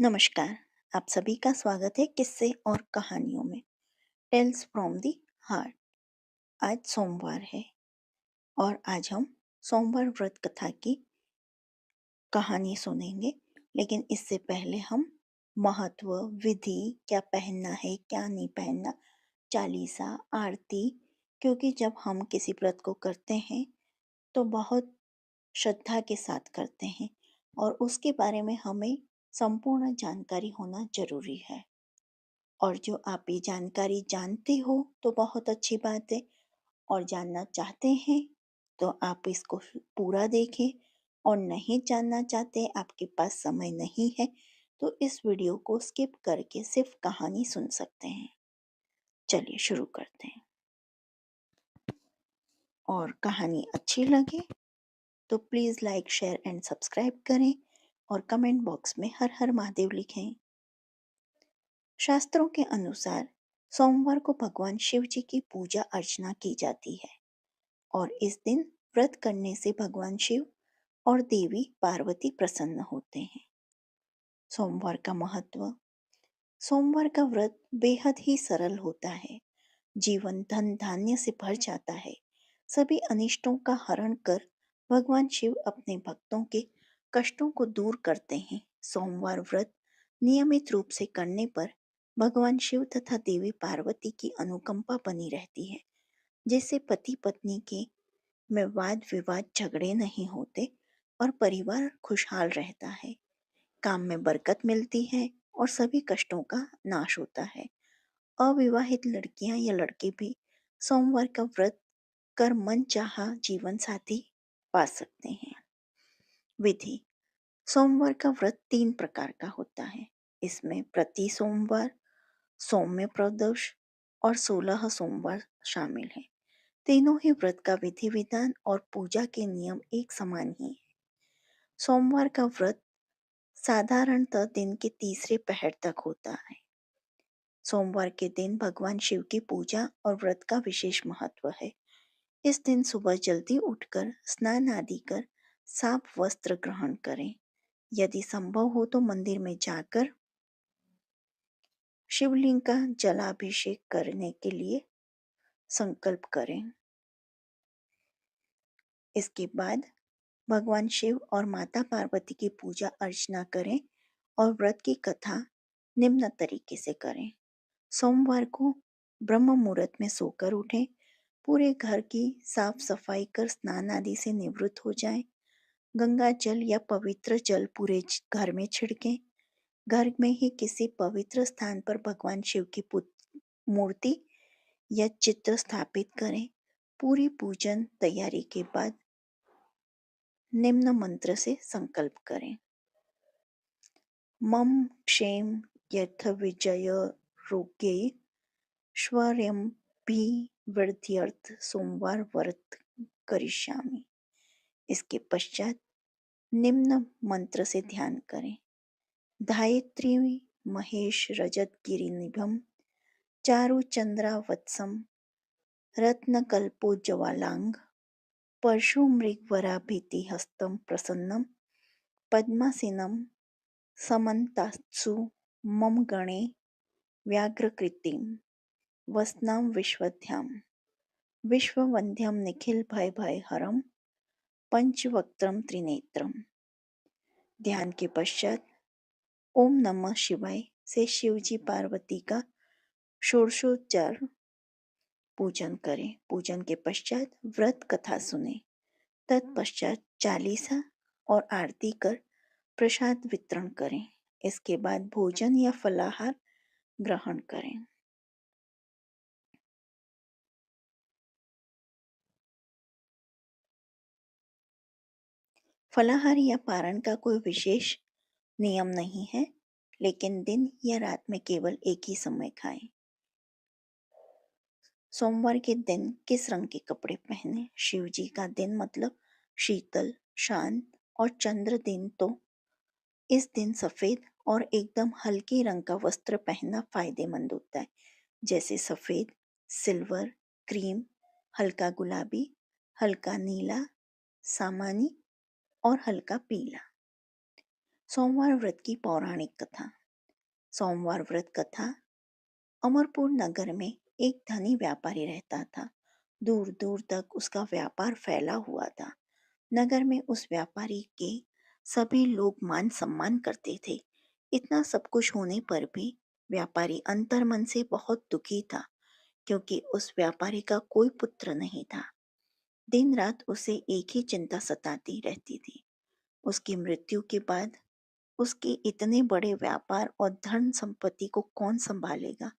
नमस्कार। आप सभी का स्वागत है किस्से और कहानियों में। Tales from the heart. आज सोमवार है और आज हम सोमवार व्रत कथा की कहानी सुनेंगे। लेकिन इससे पहले हम महत्व, विधि, क्या पहनना है क्या नहीं पहनना, चालीसा, आरती, क्योंकि जब हम किसी व्रत को करते हैं तो बहुत श्रद्धा के साथ करते हैं और उसके बारे में हमें संपूर्ण जानकारी होना जरूरी है। और जो आप ये जानकारी जानते हो तो बहुत अच्छी बात है, और जानना चाहते हैं तो आप इसको पूरा देखें। और नहीं जानना चाहते, आपके पास समय नहीं है, तो इस वीडियो को स्किप करके सिर्फ कहानी सुन सकते हैं। चलिए शुरू करते हैं। और कहानी अच्छी लगे तो please like, share and subscribe करें और कमेंट बॉक्स में हर हर महादेव लिखें। शास्त्रों के अनुसार सोमवार को भगवान शिव जी की पूजा अर्चना की जाती है और इस दिन व्रत करने से भगवान शिव और देवी पार्वती प्रसन्न होते हैं। सोमवार का महत्व। सोमवार का व्रत बेहद ही सरल होता है। जीवन धन धान्य से भर जाता है। सभी अनिष्टों का हरण कर भगवान शिव अपने भक्तों के कष्टों को दूर करते हैं। सोमवार व्रत नियमित रूप से करने पर भगवान शिव तथा देवी पार्वती की अनुकंपा बनी रहती है, जिससे पति पत्नी के में वाद विवाद झगड़े नहीं होते और परिवार खुशहाल रहता है। काम में बरकत मिलती है और सभी कष्टों का नाश होता है। अविवाहित लड़कियां या लड़के भी सोमवार का व्रत कर मनचाहा जीवन साथी पा सकते हैं। विधि। सोमवार का व्रत 3 प्रकार का होता है। इसमें प्रति सोमवार, सौम्य प्रदोष और 16 सोमवार शामिल हैं। तीनों ही व्रत का विधि विधान और पूजा के नियम एक समान ही है। सोमवार का व्रत साधारणतः दिन के तीसरे पहर तक होता है। सोमवार के दिन भगवान शिव की पूजा और व्रत का विशेष महत्व है। इस दिन सुबह जल्दी उठकर स्नान आदि कर साफ वस्त्र ग्रहण करें। यदि संभव हो तो मंदिर में जाकर शिवलिंग का जलाभिषेक करने के लिए संकल्प करें। इसके बाद भगवान शिव और माता पार्वती की पूजा अर्चना करें और व्रत की कथा निम्न तरीके से करें। सोमवार को ब्रह्म मुहूर्त में सोकर उठें। पूरे घर की साफ सफाई कर स्नान आदि से निवृत्त हो जाएं। गंगा जल या पवित्र जल पूरे घर में छिड़कें। घर में ही किसी पवित्र स्थान पर भगवान शिव की मूर्ति या चित्र स्थापित करें। पूरी पूजन तैयारी के बाद निम्न मंत्र से संकल्प करें। मम क्षेम यथ विजय रोग्ये स्वयंपि वृद्ध्यर्थ सोमवार व्रत करिष्यामि। इसके पश्चात निम्न मंत्र से ध्यान करें। धायत्री महेश रजत गिरिनिभम चारु चंद्रावत्सम रत्नकल्पोज्ज्वलांग परशु मृगवराभीति हस्तम प्रसन्नम पद्मासीनम समन्तात्सु मम गणे व्याघ्रकृतिम वसनाम विश्वध्याम विश्ववंध्यम निखिल भय भय हरम पंचवक्त्रम त्रिनेत्रम। ध्यान के पश्चात ओम नमः शिवाय से शिवजी पार्वती का षोडशोपचार पूजन करें। पूजन के पश्चात व्रत कथा सुने। तत्पश्चात चालीसा और आरती कर प्रसाद वितरण करें। इसके बाद भोजन या फलाहार ग्रहण करें। फलाहार या पारण का कोई विशेष नियम नहीं है, लेकिन दिन या रात में केवल एक ही समय खाएं। सोमवार के दिन किस रंग के कपड़े पहने? शिव जी का दिन मतलब शीतल, शांत और चंद्र दिन, तो इस दिन सफेद और एकदम हल्के रंग का वस्त्र पहनना फायदेमंद होता है, जैसे सफेद, सिल्वर, क्रीम, हल्का गुलाबी, हल्का नीला, सामानी और हल्का पीला। सोमवार व्रत की पौराणिक कथा। सोमवार व्रत कथा। अमरपुर नगर में एक धनी व्यापारी रहता था। दूर दूर तक उसका व्यापार फैला हुआ था। नगर में उस व्यापारी के सभी लोग मान सम्मान करते थे। इतना सब कुछ होने पर भी व्यापारी अंतर्मन से बहुत दुखी था, क्योंकि उस व्यापारी का कोई पुत्र नहीं था। दिन रात उसे एक ही चिंता सताती रहती थी। उसकी मृत्यु के बाद उसके इतने बड़े व्यापार और धन संपत्ति को कौन संभालेगा।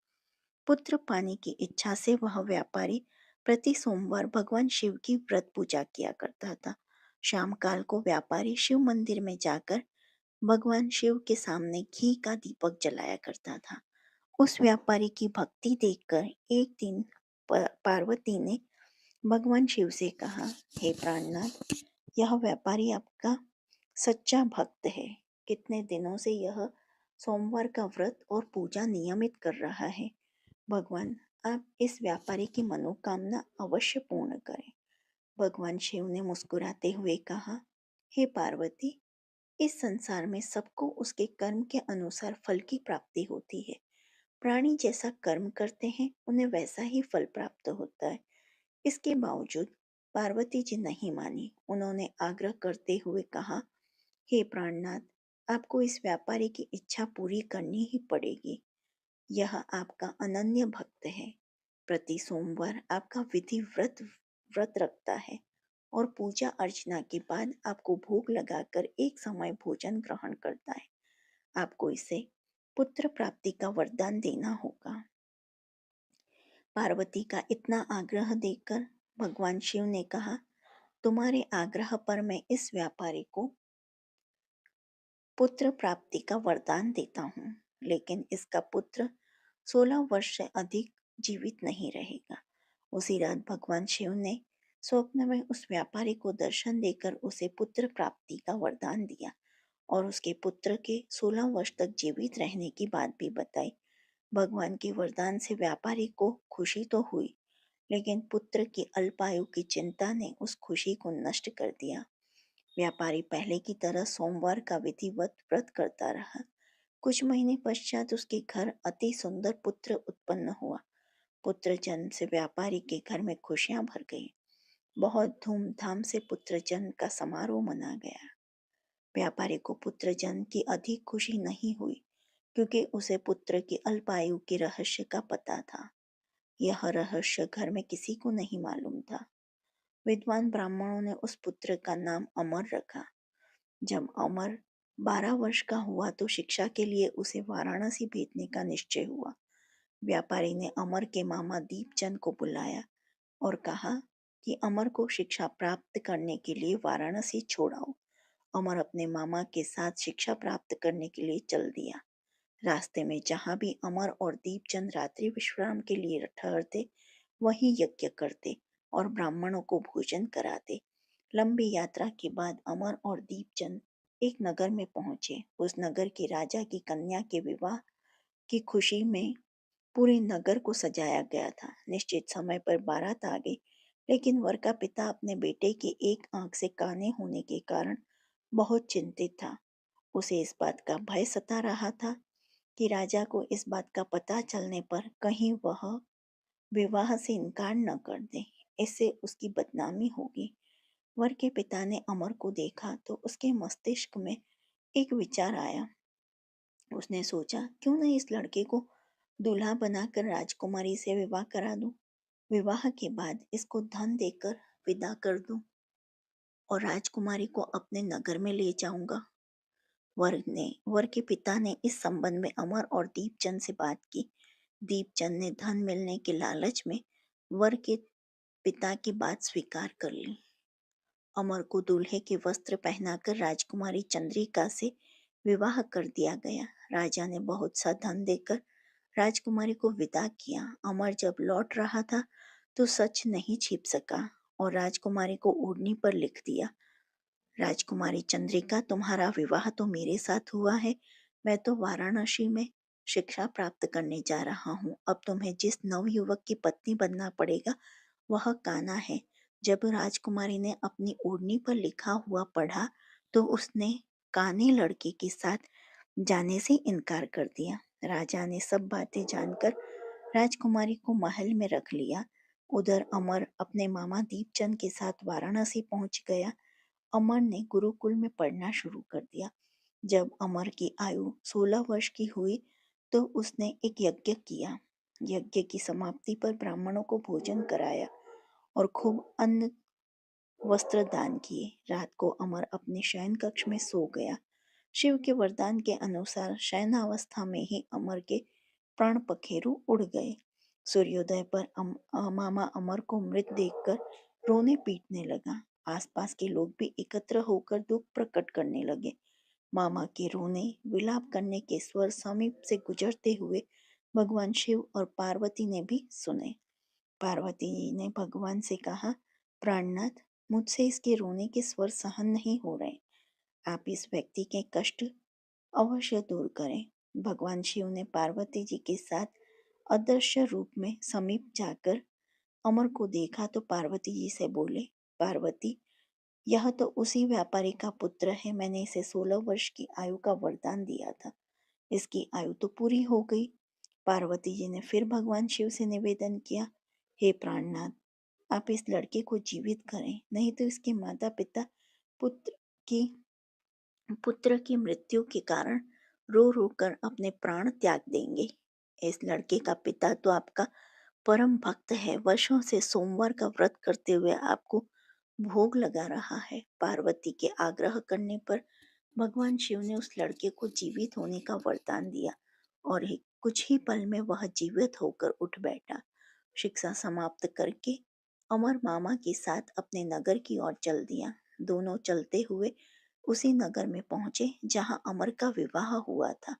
पुत्र पाने की इच्छा से वह व्यापारी प्रति सोमवार भगवान शिव की व्रत पूजा किया करता था। शाम काल को व्यापारी शिव मंदिर में जाकर भगवान शिव के सामने घी का दीपक जलाया करता था। उस व्यापारी की भक्ति देखकर एक दिन पार्वती ने भगवान शिव से कहा, हे प्राणनाथ, यह व्यापारी आपका सच्चा भक्त है। कितने दिनों से यह सोमवार का व्रत और पूजा नियमित कर रहा है। भगवान, आप इस व्यापारी की मनोकामना अवश्य पूर्ण करें। भगवान शिव ने मुस्कुराते हुए कहा, हे पार्वती, इस संसार में सबको उसके कर्म के अनुसार फल की प्राप्ति होती है। प्राणी जैसा कर्म करते हैं उन्हें वैसा ही फल प्राप्त होता है। इसके बावजूद पार्वती जी नहीं मानी। उन्होंने आग्रह करते हुए कहा, हे प्राणनाथ, आपको इस व्यापारी की इच्छा पूरी करनी ही पड़ेगी। यह आपका अनन्य भक्त है। प्रति सोमवार आपका विधि व्रत व्रत रखता है और पूजा अर्चना के बाद आपको भोग लगाकर एक समय भोजन ग्रहण करता है। आपको इसे पुत्र प्राप्ति का वरदान देना होगा। पार्वती का इतना आग्रह देखकर भगवान शिव ने कहा, तुम्हारे आग्रह पर मैं इस व्यापारी को पुत्र प्राप्ति का वरदान देता हूँ, लेकिन इसका पुत्र 16 वर्ष से अधिक जीवित नहीं रहेगा। उसी रात भगवान शिव ने स्वप्न में उस व्यापारी को दर्शन देकर उसे पुत्र प्राप्ति का वरदान दिया और उसके पुत्र के 16 वर्ष तक जीवित रहने की बात भी बताई। भगवान के वरदान से व्यापारी को खुशी तो हुई, लेकिन पुत्र की अल्पायु की चिंता ने उस खुशी को नष्ट कर दिया। व्यापारी पहले की तरह सोमवार का विधिवत व्रत करता रहा। कुछ महीने पश्चात उसके घर अति सुंदर पुत्र उत्पन्न हुआ। पुत्र जन्म से व्यापारी के घर में खुशियां भर गई। बहुत धूमधाम से पुत्र जन्म का समारोह मना गया। व्यापारी को पुत्र जन्म की अधिक खुशी नहीं हुई, क्योंकि उसे पुत्र की अल्पायु के रहस्य का पता था। यह रहस्य घर में किसी को नहीं मालूम था। विद्वान ब्राह्मणों ने उस पुत्र का नाम अमर रखा। जब अमर 12 वर्ष का हुआ तो शिक्षा के लिए उसे वाराणसी भेजने का निश्चय हुआ। व्यापारी ने अमर के मामा दीपचंद को बुलाया और कहा कि अमर को शिक्षा प्राप्त करने के लिए वाराणसी छोड़ाओ। अमर अपने मामा के साथ शिक्षा प्राप्त करने के लिए चल दिया। रास्ते में जहाँ भी अमर और दीपचंद रात्रि विश्राम के लिए ठहरते, वहीं यज्ञ करते और ब्राह्मणों को भोजन कराते। लंबी यात्रा के बाद अमर और दीपचंद एक नगर में पहुंचे। उस नगर के राजा की कन्या के विवाह की खुशी में पूरे नगर को सजाया गया था। निश्चित समय पर बारात आ गई, लेकिन वर का पिता अपने बेटे की एक आंख से काने होने के कारण बहुत चिंतित था। उसे इस बात का भय सता रहा था कि राजा को इस बात का पता चलने पर कहीं वह विवाह से इनकार न कर दे, इससे उसकी बदनामी होगी। वर के पिता ने अमर को देखा तो उसके मस्तिष्क में एक विचार आया। उसने सोचा, क्यों न इस लड़के को दूल्हा बनाकर राजकुमारी से विवाह करा दूं। विवाह के बाद इसको धन देकर विदा कर दूं और राजकुमारी को अपने नगर में ले जाऊंगा। वर के पिता ने इस संबंध में अमर और दीपचंद से बात की। दीपचंद ने धन मिलने के लालच में वर के पिता की बात स्वीकार कर ली। अमर को दूल्हे के वस्त्र पहनाकर राजकुमारी चंद्रिका से विवाह कर दिया गया। राजा ने बहुत सा धन देकर राजकुमारी को विदा किया। अमर जब लौट रहा था तो सच नहीं छिप सका और राजकुमारी को ओढ़नी पर लिख दिया, राजकुमारी चंद्रिका, तुम्हारा विवाह तो मेरे साथ हुआ है। मैं तो वाराणसी में शिक्षा प्राप्त करने जा रहा हूँ। अब तुम्हें जिस नवयुवक की पत्नी बनना पड़ेगा वह कान्हा है। जब राजकुमारी ने अपनी ओढ़नी पर लिखा हुआ पढ़ा तो उसने काने लड़के के साथ जाने से इनकार कर दिया। राजा ने सब बातें जानकर राजकुमारी को महल में रख लिया। उधर अमर अपने मामा दीपचंद के साथ वाराणसी पहुंच गया। अमर ने गुरुकुल में पढ़ना शुरू कर दिया। जब अमर की आयु 16 वर्ष की हुई तो उसने एक यज्ञ किया। यज्ञ की समाप्ति पर ब्राह्मणों को भोजन कराया और खूब अन्न वस्त्र दान किए। रात को अमर अपने शयन कक्ष में सो गया। शिव के वरदान के अनुसार शयनावस्था में ही अमर के प्राण पखेरु उड़ गए। सूर्योदय पर मामा अमर को मृत देखकर रोने पीटने लगा। आसपास के लोग भी एकत्र होकर दुख प्रकट करने लगे। मामा के रोने विलाप करने के स्वर समीप से गुजरते हुए भगवान शिव और पार्वती ने भी सुने। पार्वती जी ने भगवान से कहा, प्राणनाथ, मुझसे इसके रोने के स्वर सहन नहीं हो रहे। आप इस व्यक्ति के कष्ट अवश्य दूर करें। भगवान शिव ने पार्वती जी के साथ अदृश्य रूप में समीप जाकर अमर को देखा तो पार्वती जी से बोले, पार्वती, यह तो उसी व्यापारी का पुत्र है। मैंने इसे 16 वर्ष की आयु का वरदान दिया था। इसकी आयु तो पूरी हो गई। पार्वती जी ने फिर भगवान शिव से निवेदन किया, हे प्राणनाथ, आप इस लड़के को जीवित करें, नहीं तो इसके माता पिता पुत्र की पुत्र की मृत्यु के कारण रो रो कर अपने प्राण त्याग देंगे। इस लड़के का पिता तो आपका परम भक्त है, वर्षों से सोमवार का व्रत करते हुए आपको भोग लगा रहा है। पार्वती के आग्रह करने पर भगवान शिव ने उस लड़के को जीवित होने का वरदान दिया और कुछ ही पल में वह जीवित होकर उठ बैठा। शिक्षा समाप्त करके अमर मामा के साथ अपने नगर की ओर चल दिया। दोनों चलते हुए उसी नगर में पहुंचे जहां अमर का विवाह हुआ था।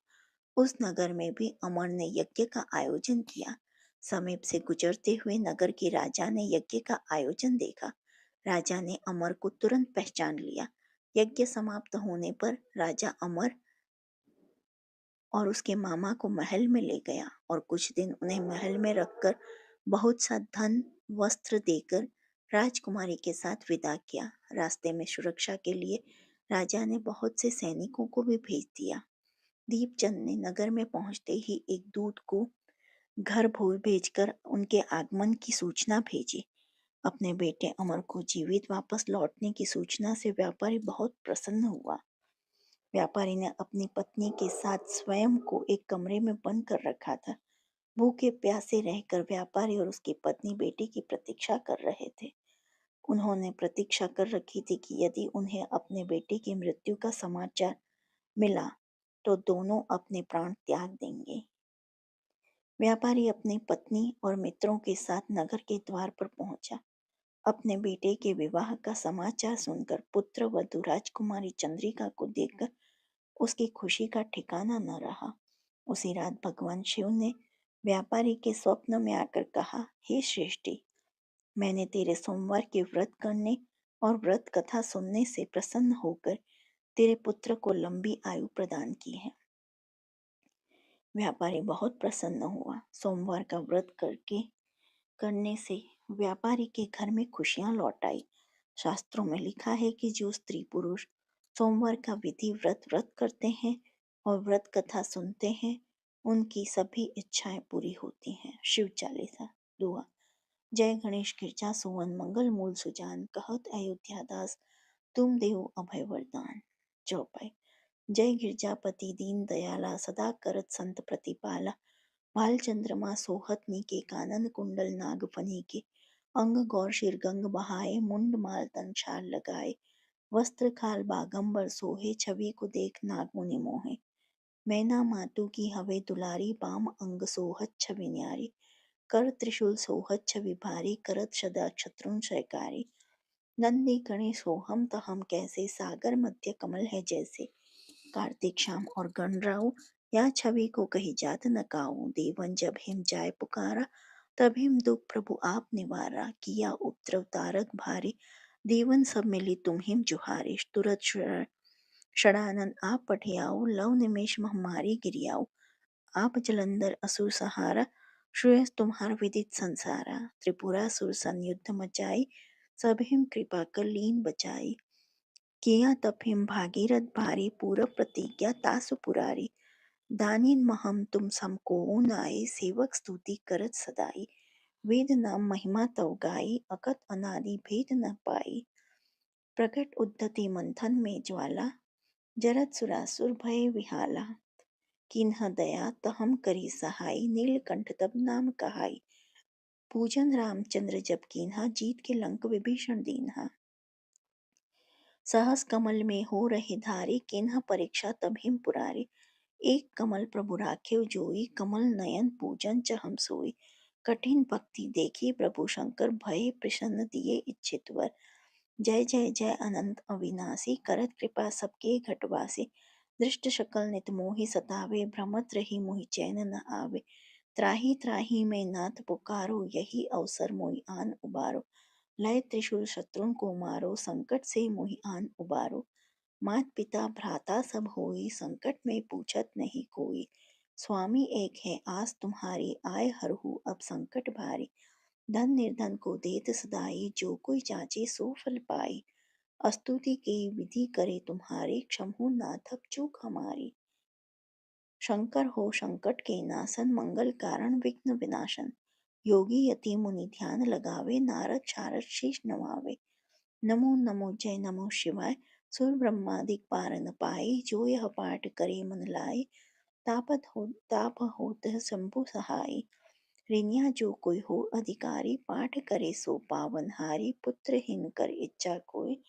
उस नगर में भी अमर ने यज्ञ का आयोजन किया। समीप से गुजरते हुए नगर के राजा ने यज्ञ का आयोजन देखा। राजा ने अमर को तुरंत पहचान लिया। यज्ञ समाप्त होने पर राजा अमर और उसके मामा को महल में ले गया और कुछ दिन उन्हें महल में रखकर बहुत सा धन वस्त्र देकर राजकुमारी के साथ विदा किया। रास्ते में सुरक्षा के लिए राजा ने बहुत से सैनिकों को भी भेज दिया। दीपचंद ने नगर में पहुंचते ही एक दूत को घर भेजकर उनके आगमन की सूचना भेजी। अपने बेटे अमर को जीवित वापस लौटने की सूचना से व्यापारी बहुत प्रसन्न हुआ। व्यापारी ने अपनी पत्नी के साथ स्वयं को एक कमरे में बंद कर रखा था। भूखे प्यासे रहकर व्यापारी और उसकी पत्नी बेटे की प्रतीक्षा कर रहे थे। उन्होंने प्रतीक्षा कर रखी थी कि यदि उन्हें अपने बेटे की मृत्यु का समाचार मिला तो दोनों अपने प्राण त्याग देंगे। व्यापारी अपनी पत्नी और मित्रों के साथ नगर के द्वार पर पहुंचा। अपने बेटे के विवाह का समाचार सुनकर पुत्र वधू राजकुमारी चंद्रिका को देखकर उसकी खुशी का ठिकाना न रहा। उसी रात भगवान शिव ने व्यापारी के स्वप्न में आकर कहा, हे श्रेष्ठी, मैंने तेरे सोमवार के व्रत करने और व्रत कथा सुनने से प्रसन्न होकर तेरे पुत्र को लंबी आयु प्रदान की है। व्यापारी बहुत प्रसन्न हुआ। सोमवार का व्रत करने से व्यापारी के घर में खुशियां लौट आई। शास्त्रों में लिखा है कि जो स्त्री पुरुष सोमवार का विधि व्रत करते हैं और व्रत कथा सुनते हैं, उनकी सभी इच्छाएं पूरी होती हैं। शिव चालीसा। दुआ। जय गणेश गिरजा सुवन मंगल मूल सुजान, कहत अयोध्या दास तुम देव अभय वरदान। चौपाई। जय गिरजापति दीन दयाला, सदा करत संत प्रतिपाला, भाल चंद्रमा सोहत नीके, कानन कुंडल नाग फनी के, अंग गौर शिर गंग बहाए, मुंड माल तन छाल लगाए, वस्त्र खाल बागंबर सोहे, छवि को देख नाग मुनि मोहे, मैना मातु की हवे दुलारी, बाम अंग सोहत छवि न्यारी, कर त्रिशूल सोहत छवि भारी, करत सदा शत्रुन शयकारी, नंदी गणेश सोहम तहम कैसे, सागर मध्य कमल है जैसे, कार्तिक श्याम और गणराऊ, या छवि को कही जात न काऊ, देवन जब हिम जाय पुकारा, तब हिम दुख प्रभु आप निवारा, किया उपद्रव तारक भारी, देवन सब मिली तुम हिम जुहारे, तुरत षडानन आप पठियाऊ, लव निमेष महामारी गिरियाऊ, आप जलंधर असुर सहारा, श्रेयस तुम्हार विदित संसारा, त्रिपुरा सुर संयुद्ध मचाई, सब हिम कृपा कर लीन बचाई, किया तप हिम भागीरथ भारी पूरब प्रतिज्ञा तासु पुरारी। दानिन महम तुम समको नाई सेवक स्तुति करत सदाई। वेद नाम महिमा तव गाई अकत अनादि भेद न पाई। प्रकट उद्धति मंथन में ज्वाला जरत सुरासुर भय विहाला। किन्ह दया तहम करी सहाय नीलकंठ तब नाम कहाई। पूजन रामचंद्र जब कीन्हा जीत के लंक विभीषण दीन्हा। सहस कमल में हो रहे धारी किन्ह परीक्षा तब हिम पुरारी। एक कमल प्रभु राखेव जोई कमल नयन पूजन च हम सोई। कठिन भक्ति देखी प्रभु शंकर भय प्रसन्न दिए इच्छित वर। जय जय जय अनंत अविनाशी करत कृपा सबके घटवासी। दृष्ट शकल नित मोहि सतावे भ्रमत रही मोहि चैन न आवे। त्राहि त्राहि मैं नाथ पुकारो यही अवसर मोहि आन उबारो। लय त्रिशूल शत्रुन को मारो संकट से मोहि आन उबारो। मात पिता भ्राता सब होई संकट में पूछत नहीं कोई। स्वामी एक है आस तुम्हारी आए हरहु अब संकट भारी। धन निर्धन को देत सदाई जो कोई चाचे सो फल पाई। स्तुति की विधि करे तुम्हारी क्षमहु नाथक चूक हमारी। शंकर हो संकट के नासन मंगल कारण विघ्न विनाशन। योगी यति मुनि ध्यान लगावे नारद शारद शीश नवावे। नमो नमो जय नमो शिवाय सुर ब्रह्मादिक पार न पाए। जो यह पाठ करे मन लाए ताप होत शंभु सहाय। रिनिया जो कोई हो अधिकारी पाठ करे सो पावन हारी। पुत्रहीन कर इच्छा कोई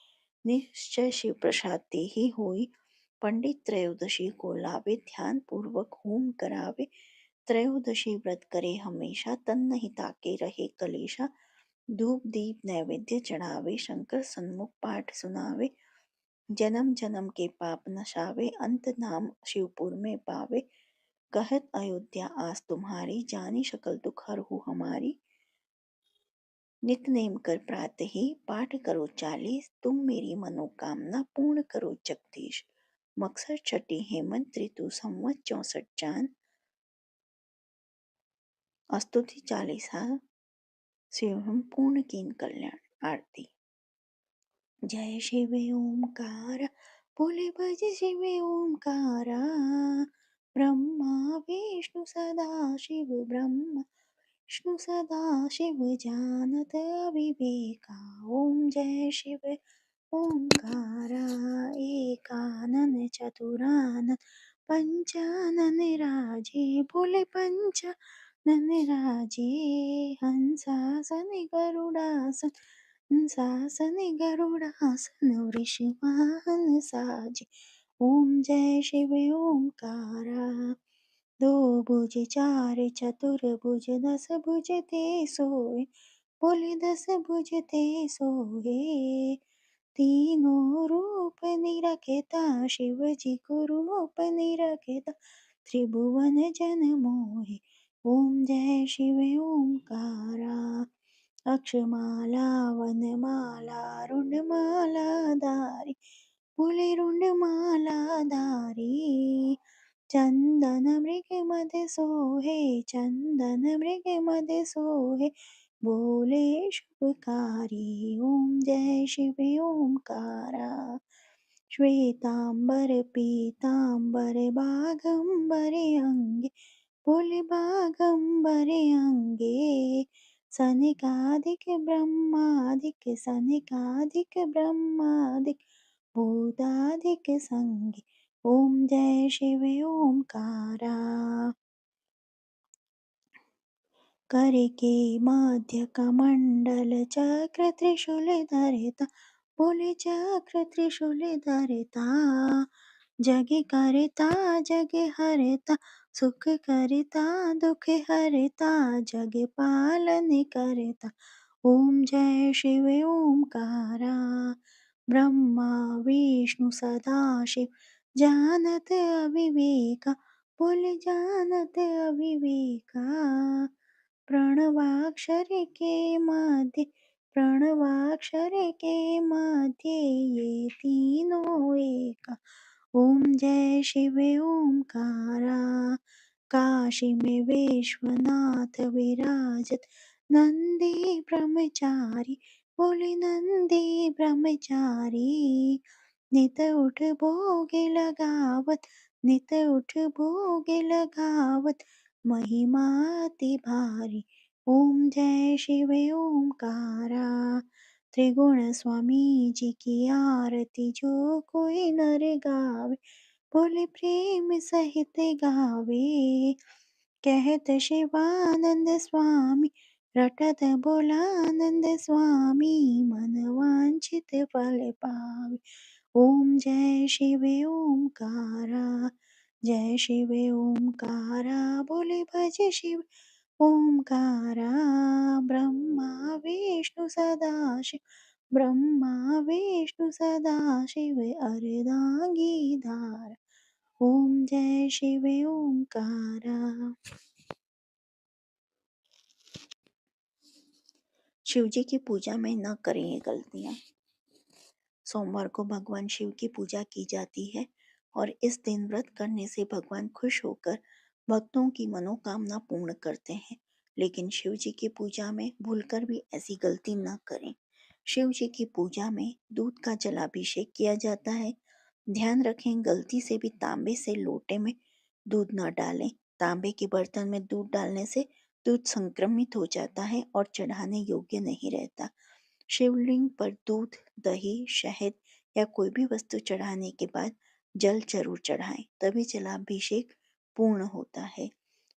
निश्चय शिव प्रसाद ते ही होई। पंडित त्रयोदशी को लावे ध्यान पूर्वक होम करावे। त्रयोदशी व्रत करे हमेशा तन नहीं ताके रहे कलेशा। धूप दीप नैवेद्य चढ़ावे शंकर सन्मुख पाठ सुनावे। जन्म जन्म के पाप नशावे अंत नाम शिवपुर में पावे। कहत अयोध्या आस तुम्हारी जानी शकल दुख हरहु हमारी। नित्य नेम कर प्रातः ही पाठ करो 40 तुम मेरी मनोकामना पूर्ण करो जगदीश। मकसद छठी हेमंत ऋतु संवत 64 चांद। स्तुति चालीसा शिवम पूर्ण कीन कल्याण आरती। जय शिव ओमकार बोले भज शिव ओमकारा। ब्रह्मा विष्णु सदा शिव ब्रह्मा विष्णु सदा शिव जानत विवेका। ओम जय शिव ओंकारा एकानन चतुरानन पंचानन राजे बोले पंचानन राजे। हंसासन गरुडासन हंसासन गरुडासन वृषवाहन साजे। ओम जय शिव ओंकारा। दो भुज चार चतुर्भुज दस भुज ते सोए बोले दस भुज ते सोए। तीनों रूप निरखेता शिव जी को रूप निरखेता त्रिभुवन जन मोहे। ओम जय शिव ओंकारा। अक्षमाला वनमाला रुंडमाला धारी बोले रुंडमाला धारी। चंदन मृग मद सोहे चंदन मृग मद सोहे बोले शुभकारी। ओम जय शिव ओंकारा। श्वेतांबर पीतांबर बागंबर अंगे बोले बागंबर अंगे। सनिकादिक ब्रह्मादिक सनिकादिक ब्रह्मादिक भूतादिक संगे। ओम जय शिव ओंकारा। कर के मध्य कमंडल चक्र त्रिशूल धरता बोले चक्र त्रिशूल धरता। जग करता जग हरता सुख करता दुख हरता जग पालन करता। ओम जय शिव ओंकारा। ब्रह्मा विष्णु सदा शिव जानत अविवेका बोले जानत अविवेका। प्रणवाक्षर के मध्य प्रणवाक्षर के मध्य ये तीनों एका। ओम जय शिव ओंकारा। काशी में विश्वनाथ विराजत नंदी ब्रह्मचारी बोले नंदी ब्रह्मचारी। नित उठ भोगे लगावत, नित उठ भोगे लगावत, महिमा अति भारी। ओम जय शिव ओमकारा। त्रिगुण स्वामी जी की आरती जो कोई नर गावे, बोले प्रेम सहित गावे। कहत शिवानंद स्वामी, रटत बोलानंद स्वामी, मन वांछित फल पावे। ओम जय शिव ओमकारा, जय शिव ओमकारा, बोले भज शिव ओमकारा। ब्रह्मा विष्णु सदा शिव, ब्रह्मा विष्णु सदा शिव, अर्धांगी धारा। ओम जय शिव ओमकारा। शिव जी की पूजा में न करें ये गलतियां। सोमवार को भगवान शिव की पूजा की जाती है और इस दिन व्रत करने से भगवान खुश होकर भक्तों की मनोकामना पूर्ण करते हैं। लेकिन शिव जी की पूजा में भूलकर भी ऐसी गलती न करें। शिव जी की पूजा में दूध का जलाभिषेक किया जाता है। ध्यान रखें, गलती से भी तांबे से लोटे में दूध न डालें। तांबे के बर्तन में दूध डालने से दूध संक्रमित हो जाता है और चढ़ाने योग्य नहीं रहता। शिवलिंग पर दूध, दही, शहद या कोई भी वस्तु चढ़ाने के बाद जल जरूर चढ़ाएं, तभी जलाभिषेक पूर्ण होता है।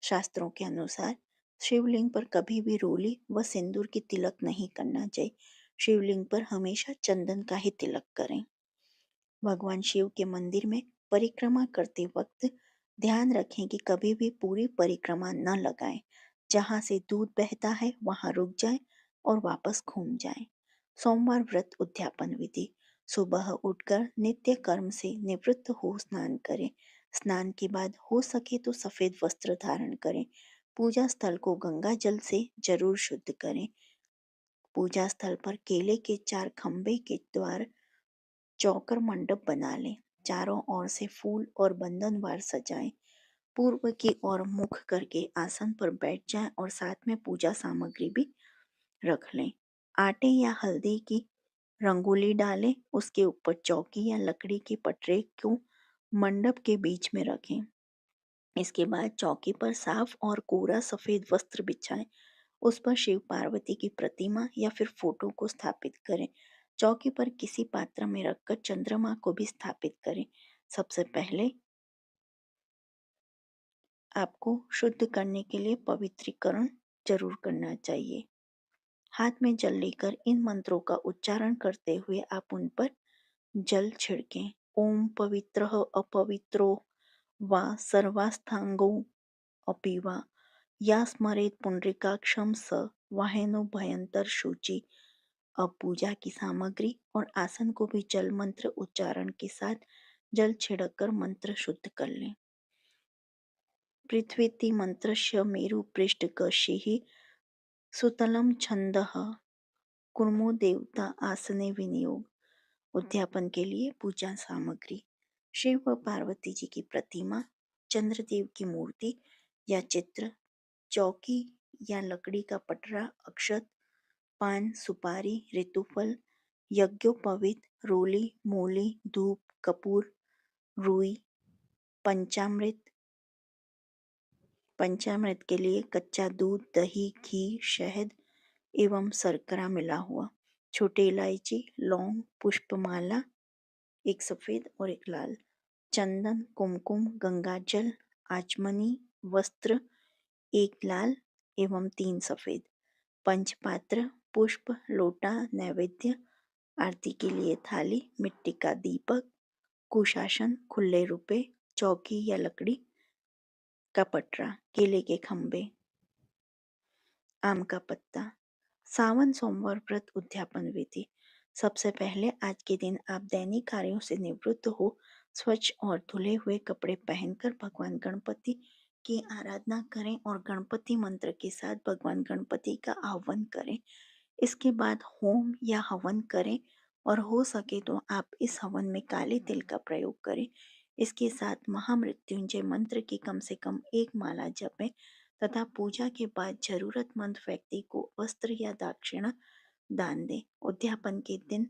शास्त्रों के अनुसार शिवलिंग पर कभी भी रोली व सिंदूर की तिलक नहीं करना चाहिए। शिवलिंग पर हमेशा चंदन का ही तिलक करें। भगवान शिव के मंदिर में परिक्रमा करते वक्त ध्यान रखें कि कभी भी पूरी परिक्रमा न लगाएं। जहां से दूध बहता है वहां रुक जाएं और वापस घूम जाएं। सोमवार व्रत उद्यापन विधि। सुबह उठकर नित्य कर्म से निवृत्त हो स्नान करें। स्नान के बाद हो सके तो सफेद वस्त्र धारण करें। पूजा स्थल को गंगा जल से जरूर शुद्ध करें। पूजा स्थल पर केले के 4 खंबे के द्वार चौकर मंडप बना लें। चारों ओर से फूल और बंधनवार सजाएं। पूर्व की ओर मुख करके आसन पर बैठ जाएं और साथ में पूजा सामग्री भी रख लें। आटे या हल्दी की रंगोली डालें। उसके ऊपर चौकी या लकड़ी के पटरे को मंडप के बीच में रखें। इसके बाद चौकी पर साफ और कोरा सफेद वस्त्र बिछाएं। उस पर शिव पार्वती की प्रतिमा या फिर फोटो को स्थापित करें। चौकी पर किसी पात्र में रखकर चंद्रमा को भी स्थापित करें। सबसे पहले आपको शुद्ध करने के लिए पवित्रीकरण जरूर करना चाहिए। हाथ में जल लेकर इन मंत्रों का उच्चारण करते हुए आप उन पर जल छिड़कें। ओम पवित्रः अपवित्रो वा सर्वास्थांगो अपि वा या स्मरेत पुंडरीकाक्षं स वाहेनो भयंतर शुचि। अब पूजा की सामग्री और आसन को भी जल मंत्र उच्चारण के साथ जल छिड़क कर मंत्र शुद्ध कर लें। पृथ्वीति मंत्रस्य मेरु पृष्ठ कशिः सुतलम छंदः कुर्मो देवता आसने विनियोग। उद्यापन के लिए पूजा सामग्री। शिव व पार्वती जी की प्रतिमा, चंद्रदेव की मूर्ति या चित्र, चौकी या लकड़ी का पटरा, अक्षत, पान, सुपारी, ऋतुफल, यज्ञोपवीत, रोली, मूली, धूप, कपूर, रुई, पंचामृत। पंचामृत के लिए कच्चा दूध, दही, घी, शहद एवं शर्करा मिला हुआ, छोटी इलायची, लौंग, पुष्पमाला, एक सफेद और एक लाल, चंदन, कुमकुम, गंगाजल, आचमनी, वस्त्र, एक लाल एवं 3 सफेद, पंचपात्र, पुष्प, लोटा, नैवेद्य, आरती के लिए थाली, मिट्टी का दीपक, कुशासन, खुले रुपए, चौकी या लकड़ी का पटरा, केले के खंबे, आम का पत्ता। सावन सोमवार व्रत उद्यापन विधि। सबसे पहले आज के दिन आप दैनिक कार्यों से निवृत्त हो स्वच्छ और धुले हुए कपड़े पहनकर भगवान गणपति की आराधना करें और गणपति मंत्र के साथ भगवान गणपति का आह्वान करें। इसके बाद होम या हवन करें और हो सके तो आप इस हवन में काले तिल का प्रयोग करें। इसके साथ महामृत्युंजय मंत्र की कम से कम 1 माला जपें तथा पूजा के बाद जरूरतमंद व्यक्ति को वस्त्र या दक्षिणा दान दें। उद्यापन के दिन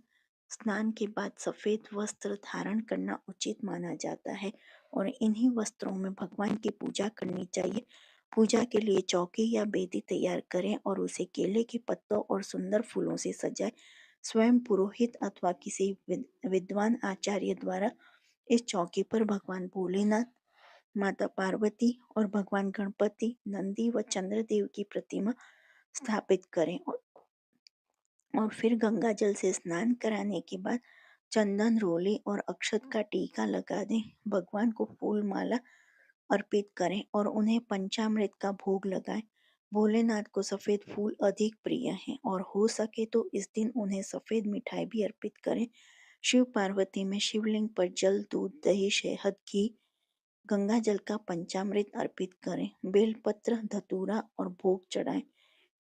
स्नान के बाद सफेद वस्त्र धारण करना उचित माना जाता है और इन्हीं वस्त्रों में भगवान की पूजा करनी चाहिए। पूजा के लिए चौकी या बेदी तैयार करें और उसे केले के पत्तों और सुंदर फूलों से सजाएं। स्वयं पुरोहित अथवा किसी विद्वान आचार्य द्वारा इस चौकी पर भगवान भोलेनाथ, माता पार्वती और भगवान गणपति, नंदी व चंद्रदेव की प्रतिमा स्थापित करें और फिर गंगा जल से स्नान कराने के बाद चंदन, रोली और अक्षत का टीका लगा दें। भगवान को फूल माला अर्पित करें और उन्हें पंचामृत का भोग लगाएं। भोलेनाथ को सफेद फूल अधिक प्रिय हैं और हो सके तो इस दिन उन्हें सफेद मिठाई भी अर्पित करें। शिव पार्वती में शिवलिंग पर जल, दूध, दही, शहद, घी, गंगा जल का पंचामृत अर्पित करें। बेलपत्र, धतूरा और भोग चढ़ाएं।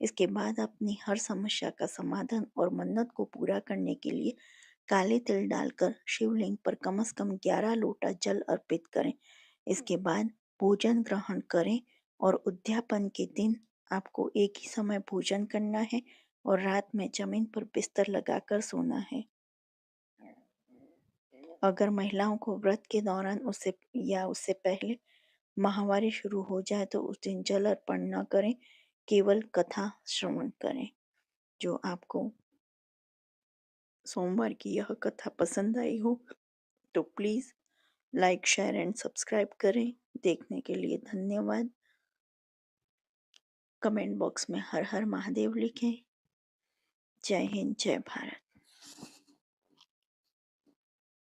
इसके बाद अपनी हर समस्या का समाधान और मन्नत को पूरा करने के लिए काले तिल डालकर शिवलिंग पर कम से कम 11 लोटा जल अर्पित करें। इसके बाद भोजन ग्रहण करें और उद्यापन के दिन आपको एक ही समय भोजन करना है और रात में जमीन पर बिस्तर लगाकर सोना है। अगर महिलाओं को व्रत के दौरान उससे पहले माहवारी शुरू हो जाए तो उस दिन जल अर्पण न करें, केवल कथा श्रवण करें। जो आपको सोमवार की यह कथा पसंद आई हो तो please like, share and subscribe करें। देखने के लिए धन्यवाद। कमेंट बॉक्स में हर हर महादेव लिखें। जय हिंद, जय भारत।